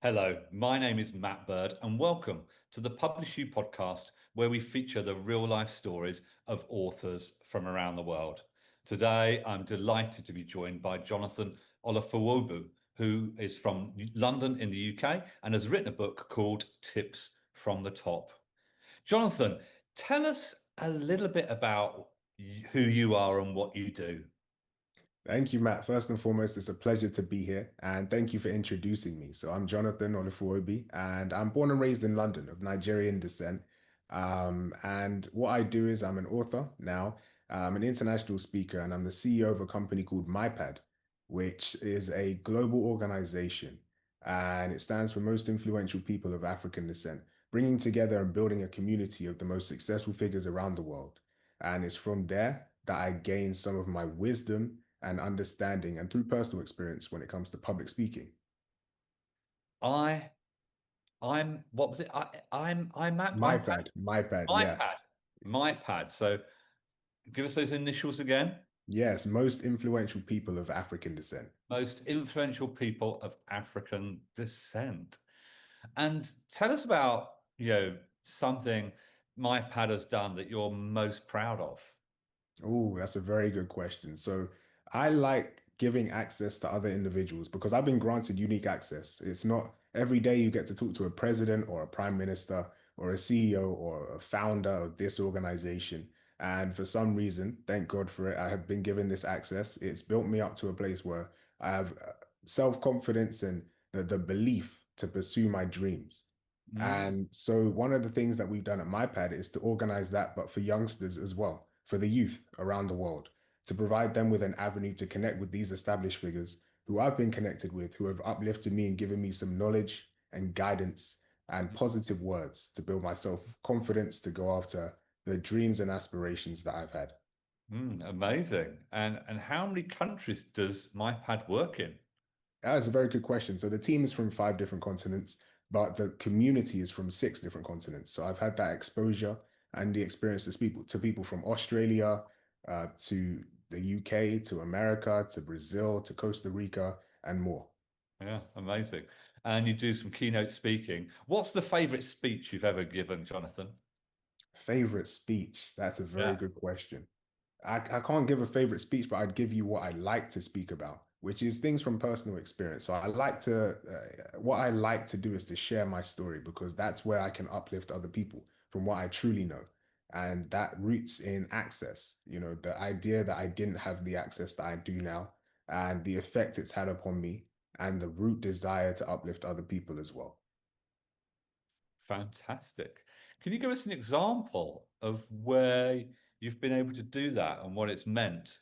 Hello, my name is Matt Bird, and welcome to the PublishU Podcast, where we feature the real life stories of authors from around the world. Today, I'm delighted to be joined by Jonathan Olufowobi, who is from London in the UK and has written a book called Tips from the Top. Jonathan, tell us a little bit about who you are and what you do. Thank you, Matt. First and foremost, it's a pleasure to be here, and thank you for introducing me. So I'm Jonathan Olufowobi, and I'm born and raised in London of Nigerian descent. And what I do is I'm an author now. I'm an international speaker, and I'm the CEO of a company called MyPad, which is a global organization, and it stands for Most Influential People of African Descent, bringing together and building a community of the most successful figures around the world. And it's from there that I gain some of my wisdom and understanding and through personal experience when it comes to public speaking. I, I'm, what was it? I'm at iPad. MyPad, yeah. MyPad. MyPad. So give us those initials again. Yes, most influential people of African descent. Most influential people of African descent. And tell us about, something MyPad has done that you're most proud of. Oh, that's a very good question. So I like giving access to other individuals because I've been granted unique access. It's not every day you get to talk to a president or a prime minister or a CEO or a founder of this organization. And for some reason, thank God for it, I have been given this access. It's built me up to a place where I have self-confidence and the belief to pursue my dreams. Mm, And so one of the things that we've done at MyPad is to organize that, but for youngsters as well, for the youth around the world, to provide them with an avenue to connect with these established figures who I've been connected with, who have uplifted me and given me some knowledge and guidance and positive words to build my self-confidence to go after the dreams and aspirations that I've had. amazing. And how many countries does MyPad work in? That is a very good question. So the team is from 5 different continents, but the community is from 6 different continents. So I've had that exposure and the experience to people from Australia, to the UK, to America, to Brazil, to Costa Rica, and more. Yeah, amazing. And you do some keynote speaking. What's the favorite speech you've ever given, Jonathan? Favorite speech? That's a very Yeah. good question. I can't give a favorite speech, but I'd give you what I like to speak about, which is things from personal experience. So what I like to do is to share my story because that's where I can uplift other people from what I truly know. And that roots in access, the idea that I didn't have the access that I do now and the effect it's had upon me and the root desire to uplift other people as well. Fantastic. Can you give us an example of where you've been able to do that and what it's meant?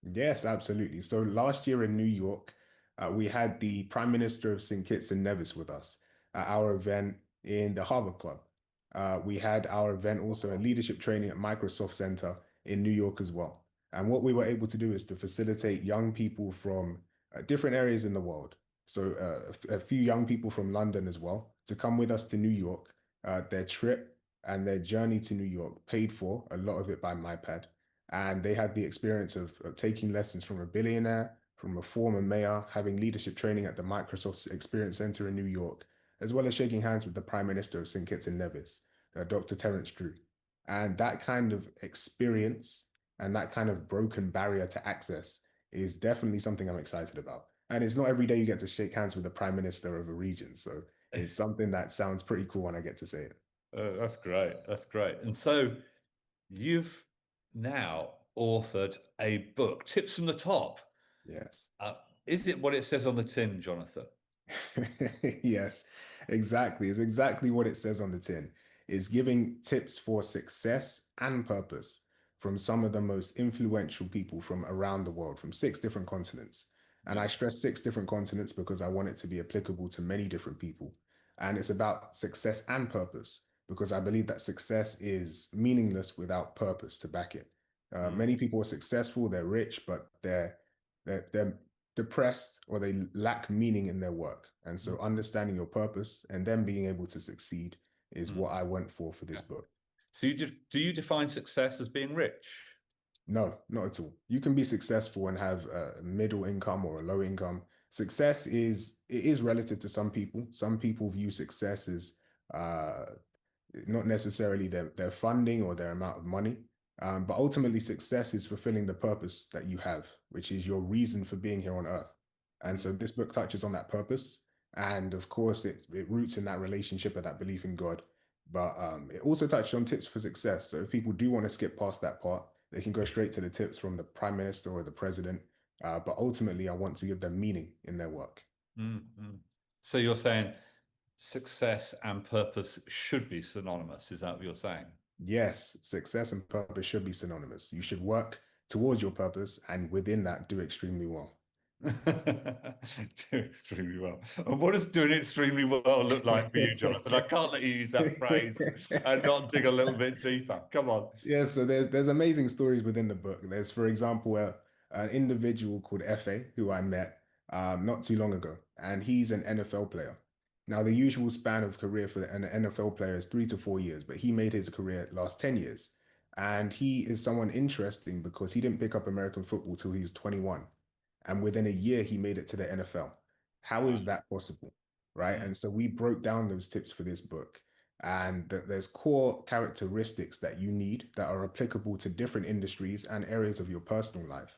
Yes, absolutely. So last year in New York, we had the Prime Minister of St. Kitts and Nevis with us at our event in the Harvard Club. We had our event also at leadership training at Microsoft Center in New York as well. And what we were able to do is to facilitate young people from different areas in the world. So a few young people from London as well to come with us to New York. Their trip and their journey to New York paid for, a lot of it by MyPad, and they had the experience of taking lessons from a billionaire, from a former mayor, having leadership training at the Microsoft Experience Center in New York, as well as shaking hands with the Prime Minister of St. Kitts and Nevis, Dr. Terence Drew. And that kind of experience and that kind of broken barrier to access is definitely something I'm excited about. And it's not every day you get to shake hands with the Prime Minister of a region. So it's something that sounds pretty cool when I get to say it. That's great. That's great. And so you've now authored a book, Tips from the Top. Yes. Uh, is it what it says on the tin, Jonathan? Yes, exactly. It's exactly what it says on the tin. It's giving tips for success and purpose from some of the most influential people from around the world, from 6 different continents. And Yeah. I stress 6 different continents because I want it to be applicable to many different people. And it's about success and purpose because I believe that success is meaningless without purpose to back it. Mm, Many people are successful, they're rich, but they're depressed or they lack meaning in their work. And so understanding your purpose and then being able to succeed is mm, what I went for this yeah. book. So do you define success as being rich? No, not at all. You can be successful and have a middle income or a low income. success is it is relative to some people. Some people view success as uh, not necessarily their funding or their amount of money. But ultimately, success is fulfilling the purpose that you have, which is your reason for being here on earth. And Mm, so this book touches on that purpose. And of course, it roots in that relationship or that belief in God. But it also touches on tips for success. So if people do want to skip past that part, they can go straight to the tips from the prime minister or the president. But ultimately, I want to give them meaning in their work. mm. So you're saying success and purpose should be synonymous. Is that what you're saying? Yes, success and purpose should be synonymous. You should work towards your purpose and within that, do extremely well. Do extremely well. And what does doing extremely well look like for you, Jonathan? I can't let you use that phrase and not dig a little bit deeper. Come on. Yeah, so there's amazing stories within the book. There's, for example, an individual called Fa who I met not too long ago, and he's an NFL player. Now, the usual span of career for an NFL player is 3 to 4 years, but he made his career last 10 years. And he is someone interesting because he didn't pick up American football till he was 21. And within a year, he made it to the NFL. How Wow. is that possible? Right. Mm, And so we broke down those tips for this book. And there's core characteristics that you need that are applicable to different industries and areas of your personal life.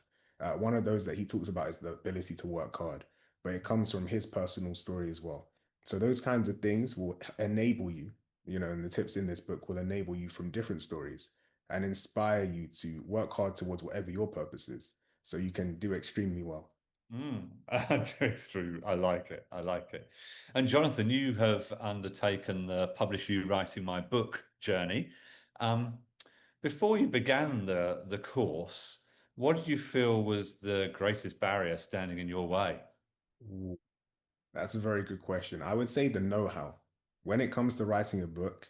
One of those that he talks about is the ability to work hard, but it comes from his personal story as well. So those kinds of things will enable you, and the tips in this book will enable you from different stories and inspire you to work hard towards whatever your purpose is so you can do extremely well. mm. It's true. I like it. I like it. And Jonathan, you have undertaken the Publish You Writing My Book journey. Um, Before you began the course, what did you feel was the greatest barrier standing in your way? Ooh, that's a very good question. I would say the know-how. When it comes to writing a book,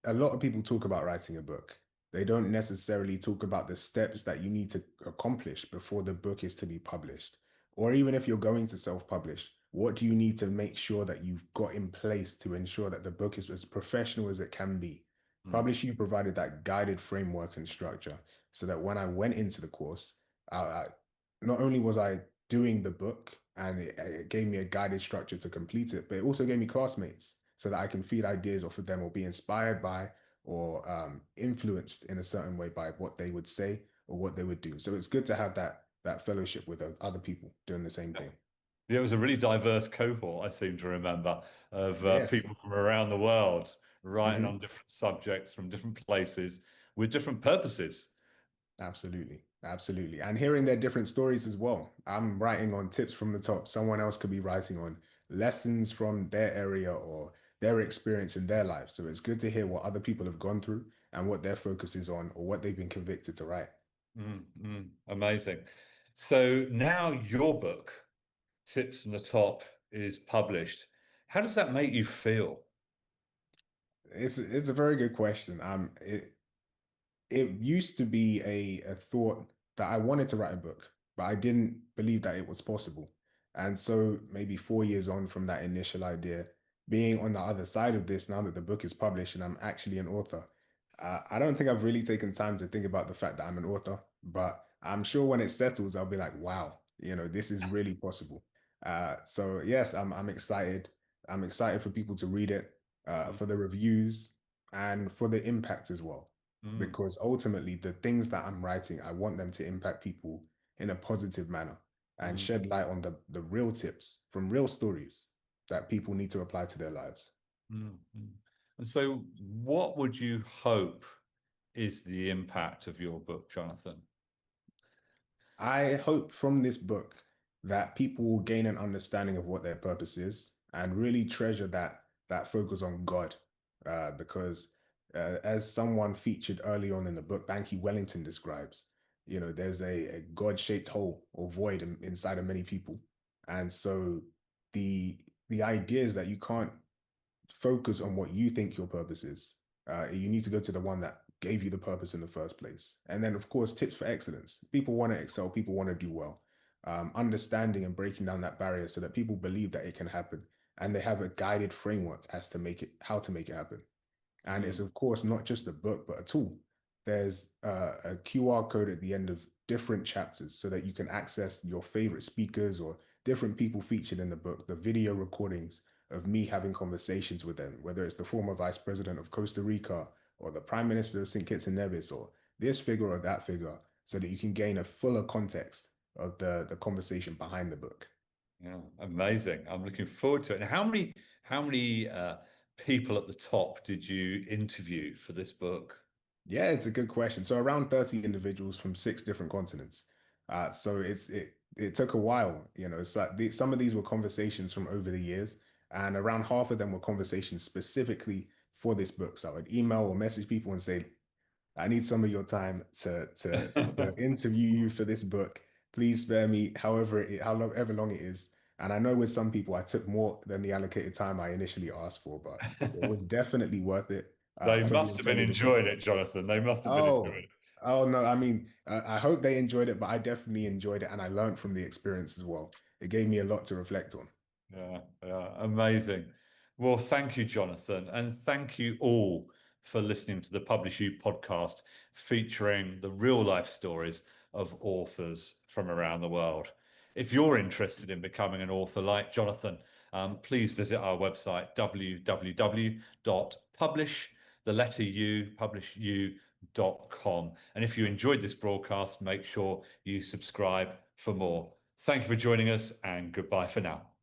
a lot of people talk about writing a book. They don't necessarily talk about the steps that you need to accomplish before the book is to be published. Or even if you're going to self-publish, what do you need to make sure that you've got in place to ensure that the book is as professional as it can be? Mm, PublishU provided that guided framework and structure so that when I went into the course, not only was I doing the book and it gave me a guided structure to complete it, but it also gave me classmates so that I can feed ideas off of them or be inspired by or influenced in a certain way by what they would say or what they would do. So it's good to have that fellowship with other people doing the same yeah. thing. Yeah, it was a really diverse cohort, I seem to remember, of Yes. people from around the world writing Hmm. on different subjects from different places with different purposes. Absolutely. Absolutely. And hearing their different stories as well. I'm writing on tips from the top. Someone else could be writing on lessons from their area or their experience in their life. So it's good to hear what other people have gone through and what their focus is on or what they've been convicted to write. Amazing. So now your book, Tips from the Top, is published. How does that make you feel? It's a very good question. It used to be a thought that I wanted to write a book, but I didn't believe that it was possible. And so maybe 4 years on from that initial idea, being on the other side of this now that the book is published and I'm actually an author, I don't think I've really taken time to think about the fact that I'm an author, but I'm sure when it settles, I'll be like, wow, this is really possible. So yes, I'm excited. I'm excited for people to read it, Mm, for the reviews, and for the impact as well mm, because ultimately the things that I'm writing, I want them to impact people in a positive manner and mm, shed light on the real tips from real stories that people need to apply to their lives. mm. And so, what would you hope is the impact of your book, Jonathan? I hope from this book that people will gain an understanding of what their purpose is and really treasure that focus on God, because as someone featured early on in the book, Banky Wellington describes, there's a God-shaped hole or void inside of many people, and so the the idea is that you can't focus on what you think your purpose is. You need to go to the one that gave you the purpose in the first place. And then, of course, tips for excellence. People want to excel, people want to do well. Understanding and breaking down that barrier so that people believe that it can happen and they have a guided framework as to make it, how to make it happen. And it's, Mm, of course, not just a book, but a tool. There's a QR code at the end of different chapters so that you can access your favorite speakers or different people featured in the book, the video recordings of me having conversations with them, whether it's the former vice president of Costa Rica or the prime minister of St. Kitts and Nevis or this figure or that figure, so that you can gain a fuller context of the conversation behind the book. Yeah, amazing. I'm looking forward to it. And how many people at the top did you interview for this book? Yeah, it's a good question. So around 30 individuals from 6 different continents. So it took a while, It's like some of these were conversations from over the years, and around half of them were conversations specifically for this book. So I would email or message people and say, I need some of your time to interview you for this book. Please spare me however long it is. And I know with some people I took more than the allocated time I initially asked for, but it was definitely worth it They for the must have been intended enjoying audience. it, Jonathan. They must have been Oh, enjoying it. oh no, I mean, I hope they enjoyed it, but I definitely enjoyed it and I learned from the experience as well. It gave me a lot to reflect on. Yeah, yeah, amazing. Well, thank you, Jonathan, and thank you all for listening to the PublishU podcast featuring the real life stories of authors from around the world. If you're interested in becoming an author like Jonathan, please visit our website www.publish, the letter U, publishu.com. And if you enjoyed this broadcast, make sure you subscribe for more. Thank you for joining us, and goodbye for now.